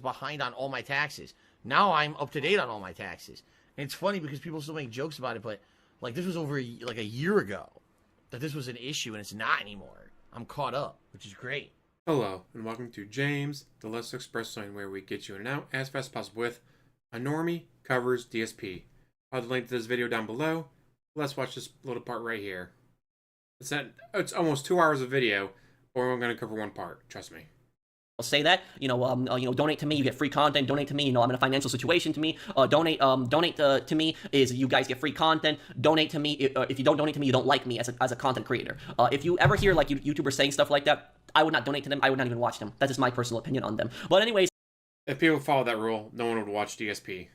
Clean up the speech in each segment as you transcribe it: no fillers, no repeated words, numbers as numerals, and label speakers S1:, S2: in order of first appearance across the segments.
S1: behind on all my taxes. Now I'm up to date on all my taxes. And it's funny because people still make jokes about it, but like this was over like a year ago that this was an issue, and it's not anymore. I'm caught up, which is great.
S2: Hello, and welcome to James, the Let's Express Zone, where we get you in and out as fast as possible with a normie covers DSP. I'll have the link to this video down below. Let's watch this little part right here. It's almost 2 hours of video, but we're going to cover one part. Trust me.
S3: Say that, donate to me, you get free content. Donate to me, I'm in a financial situation to me. Donate to me is you guys get free content. Donate to me. If you don't donate to me, you don't like me as a content creator. If you ever hear like YouTubers saying stuff like that, I would not donate to them. I would not even watch them. That's just my personal opinion on them. But anyways,
S2: if people follow that rule, no one would watch DSP.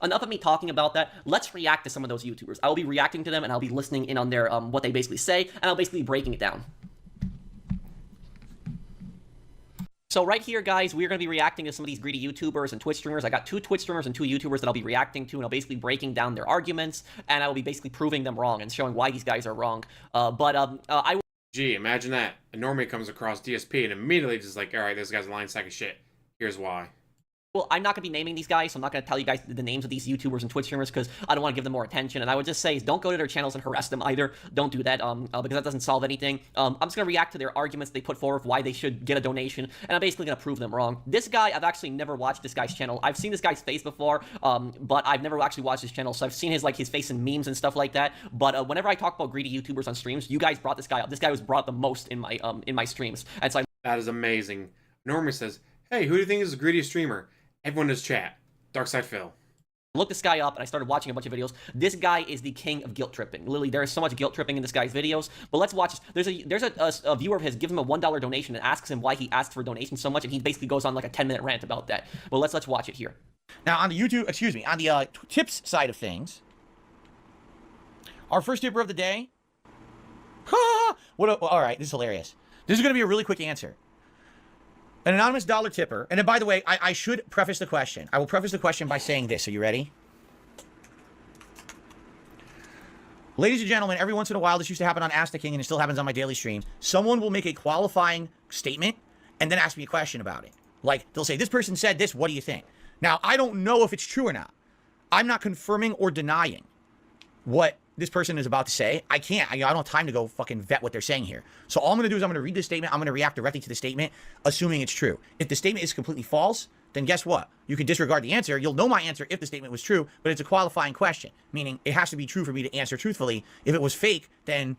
S3: Enough of me talking about that. Let's react to some of those YouTubers. I will be reacting to them, and I'll be listening in on their what they basically say, and I'll basically be breaking it down. So right here, guys, we're going to be reacting to some of these greedy YouTubers and Twitch streamers. I got 2 Twitch streamers and 2 YouTubers that I'll be reacting to, and I'll basically breaking down their arguments, and I will be basically proving them wrong and showing why these guys are wrong.
S2: Gee, imagine that. A normie comes across DSP and immediately just like, alright, this guy's a lying sack of shit. Here's why.
S3: Well, I'm not going to be naming these guys, so I'm not going to tell you guys the names of these YouTubers and Twitch streamers because I don't want to give them more attention. And I would just say, don't go to their channels and harass them either. Don't do that because that doesn't solve anything. I'm just going to react to their arguments they put forward why they should get a donation, and I'm basically going to prove them wrong. This guy, I've actually never watched this guy's channel. I've seen this guy's face before, but I've never actually watched his channel, so I've seen his face in memes and stuff like that. But whenever I talk about greedy YouTubers on streams, you guys brought this guy up. This guy was brought the most in my streams, and so
S2: that is amazing. Normie says, "Hey, who do you think is the greediest streamer?" Everyone in his chat. Darkside Phil.
S3: I looked this guy up and I started watching a bunch of videos. This guy is the king of guilt tripping. Literally, there is so much guilt tripping in this guy's videos. But let's watch this. There's a viewer of his, gives him a $1 donation and asks him why he asked for a donation so much, and he basically goes on like a 10-minute rant about that. Well, let's watch it here.
S1: Now on the on the tips side of things, our first tipper of the day. All right, this is hilarious. This is going to be a really quick answer. An anonymous dollar tipper, and then by the way, I should preface the question. I will preface the question by saying this. Are you ready? Ladies and gentlemen, every once in a while, this used to happen on Ask the King, and it still happens on my daily stream. Someone will make a qualifying statement and then ask me a question about it. Like, they'll say, this person said this, what do you think? Now, I don't know if it's true or not. I'm not confirming or denying what this person is about to say. I can't. I don't have time to go fucking vet what they're saying here. So all I'm going to do is I'm going to read this statement. I'm going to react directly to the statement, assuming it's true. If the statement is completely false, then guess what? You can disregard the answer. You'll know my answer if the statement was true, but it's a qualifying question, meaning it has to be true for me to answer truthfully. If it was fake, then,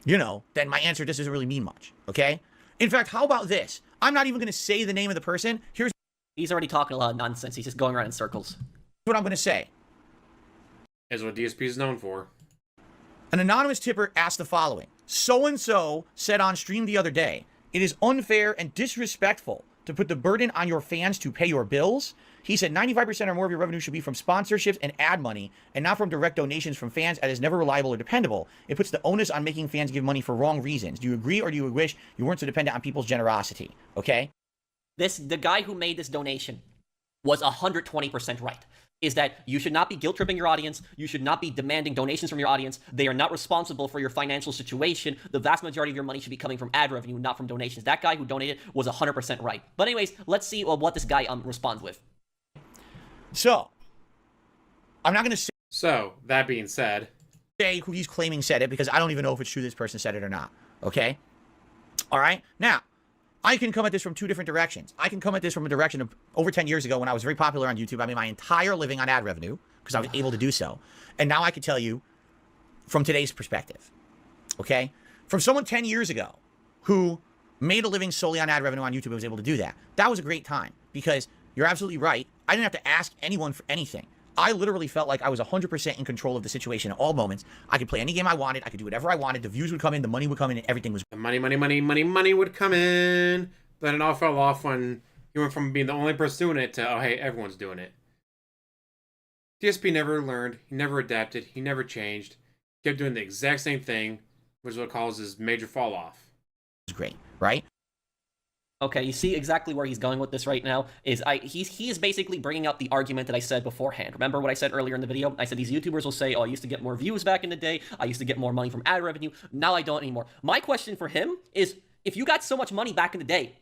S1: then my answer just doesn't really mean much, okay? In fact, how about this? I'm not even going to say the name of the person.
S3: He's already talking a lot of nonsense. He's just going around in circles.
S1: What I'm going to say.
S2: Is what DSP is known for.
S1: An anonymous tipper asked the following. So-and-so said on stream the other day, it is unfair and disrespectful to put the burden on your fans to pay your bills. He said 95% or more of your revenue should be from sponsorships and ad money and not from direct donations from fans as is never reliable or dependable. It puts the onus on making fans give money for wrong reasons. Do you agree or do you wish you weren't so dependent on people's generosity? Okay?
S3: The guy who made this donation was 120% right. Is that you should not be guilt-tripping your audience. You should not be demanding donations from your audience. They are not responsible for your financial situation. The vast majority of your money should be coming from ad revenue, not from donations. That guy who donated was 100% right. But anyways, let's see what this guy responds with.
S1: So, I'm not going to say...
S2: So, that being said...
S1: who he's claiming said it, because I don't even know if it's true this person said it or not. Okay? All right? Now, I can come at this from 2 different directions. I can come at this from a direction of over 10 years ago when I was very popular on YouTube. I made my entire living on ad revenue because I was able to do so. And now I can tell you from today's perspective. Okay? From someone 10 years ago who made a living solely on ad revenue on YouTube and was able to do that. That was a great time because you're absolutely right. I didn't have to ask anyone for anything. I literally felt like I was 100% in control of the situation at all moments. I could play any game I wanted. I could do whatever I wanted. The views would come in. The money would come in. And everything was...
S2: The money would come in. Then it all fell off when you went from being the only person doing it to, oh, hey, everyone's doing it. DSP never learned. He never adapted. He never changed. He kept doing the exact same thing, which is what causes major fall off.
S1: It's great, right?
S3: Okay, you see exactly where he's going with this right now. He is basically bringing up the argument that I said beforehand. Remember what I said earlier in the video? I said these YouTubers will say, oh, I used to get more views back in the day. I used to get more money from ad revenue. Now I don't anymore. My question for him is, if you got so much money back in the day,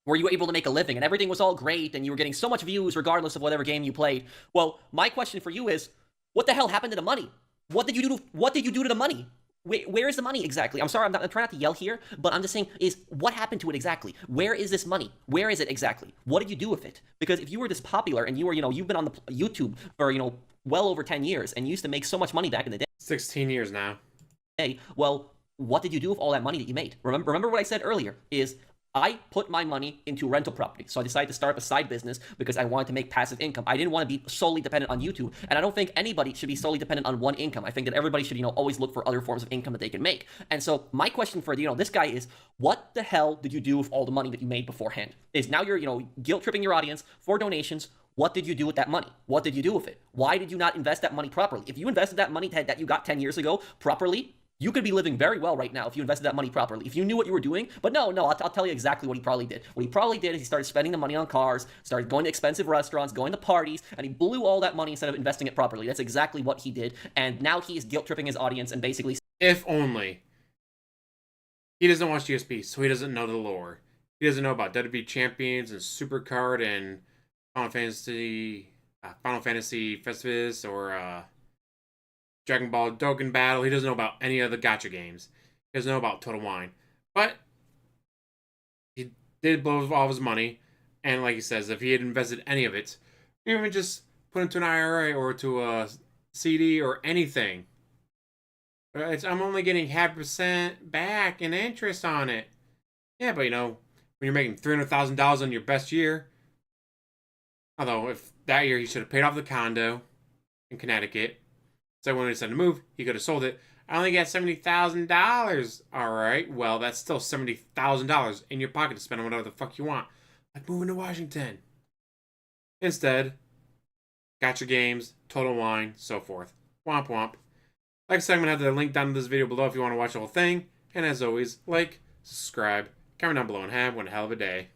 S3: where you were able to make a living and everything was all great and you were getting so much views regardless of whatever game you played. Well, my question for you is, what the hell happened to the money? What did you do to the money? Where is the money exactly? I'm sorry, I'm trying not to yell here, but I'm just saying, is what happened to it exactly? Where is this money? Where is it exactly? What did you do with it? Because if you were this popular and you were, you've been on the YouTube for, well over 10 years and you used to make so much money back in the day.
S2: 16 years now.
S3: Well, what did you do with all that money that you made? Remember what I said earlier is I put my money into rental property. So I decided to start up a side business because I wanted to make passive income. I didn't want to be solely dependent on YouTube. And I don't think anybody should be solely dependent on one income. I think that everybody should, always look for other forms of income that they can make. And so my question for, this guy is, what the hell did you do with all the money that you made beforehand? Is now you're, guilt tripping your audience for donations. What did you do with that money? What did you do with it? Why did you not invest that money properly? If you invested that money that you got 10 years ago properly, you could be living very well right now if you invested that money properly, if you knew what you were doing. But no, I'll tell you exactly what he probably did. What he probably did is he started spending the money on cars, started going to expensive restaurants, going to parties, and he blew all that money instead of investing it properly. That's exactly what he did. And now he is guilt-tripping his audience and basically...
S2: If only. He doesn't watch DSP, so he doesn't know the lore. He doesn't know about WWE Champions and Supercard and Final Fantasy Festivus or... Dragon Ball Dokkan Battle. He doesn't know about any of the gacha games. He doesn't know about Total Wine. But he did blow all of his money. And like he says, if he had invested any of it, even just put into an IRA or to a CD or anything, I'm only getting 0.5% back in interest on it. Yeah, but when you're making $300,000 on your best year, although if that year he should have paid off the condo in Connecticut, so when he decided to move, he could have sold it. I only got $70,000. All right, well, that's still $70,000 in your pocket to spend on whatever the fuck you want. Like moving to Washington. Instead, gacha games, Total Wine, so forth. Womp womp. Like I said, I'm going to have the link down in this video below if you want to watch the whole thing. And as always, like, subscribe, comment down below, and have one hell of a day.